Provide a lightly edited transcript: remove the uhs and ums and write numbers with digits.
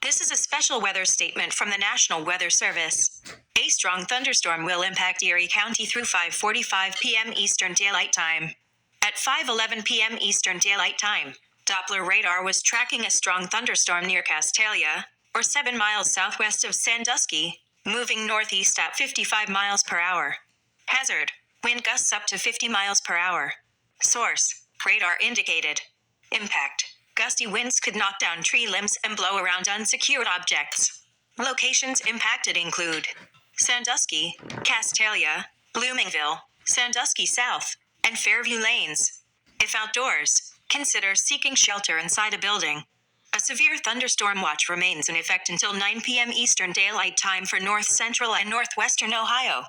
This is a special weather statement from the National Weather Service. A strong thunderstorm will impact Erie County through 5:45 p.m. Eastern Daylight Time. At 5:11 p.m. Eastern Daylight Time, Doppler radar was tracking a strong thunderstorm near Castalia, or 7 miles southwest of Sandusky, moving northeast at 55 miles per hour. Hazard: wind gusts up to 50 miles per hour. Source: radar indicated. Impact: gusty winds could knock down tree limbs and blow around unsecured objects. Locations impacted include Sandusky, Castalia, Bloomingville, Sandusky South, and Fairview Lanes. If outdoors, consider seeking shelter inside a building. A severe thunderstorm watch remains in effect until 9 p.m. Eastern Daylight Time for north central and northwestern Ohio.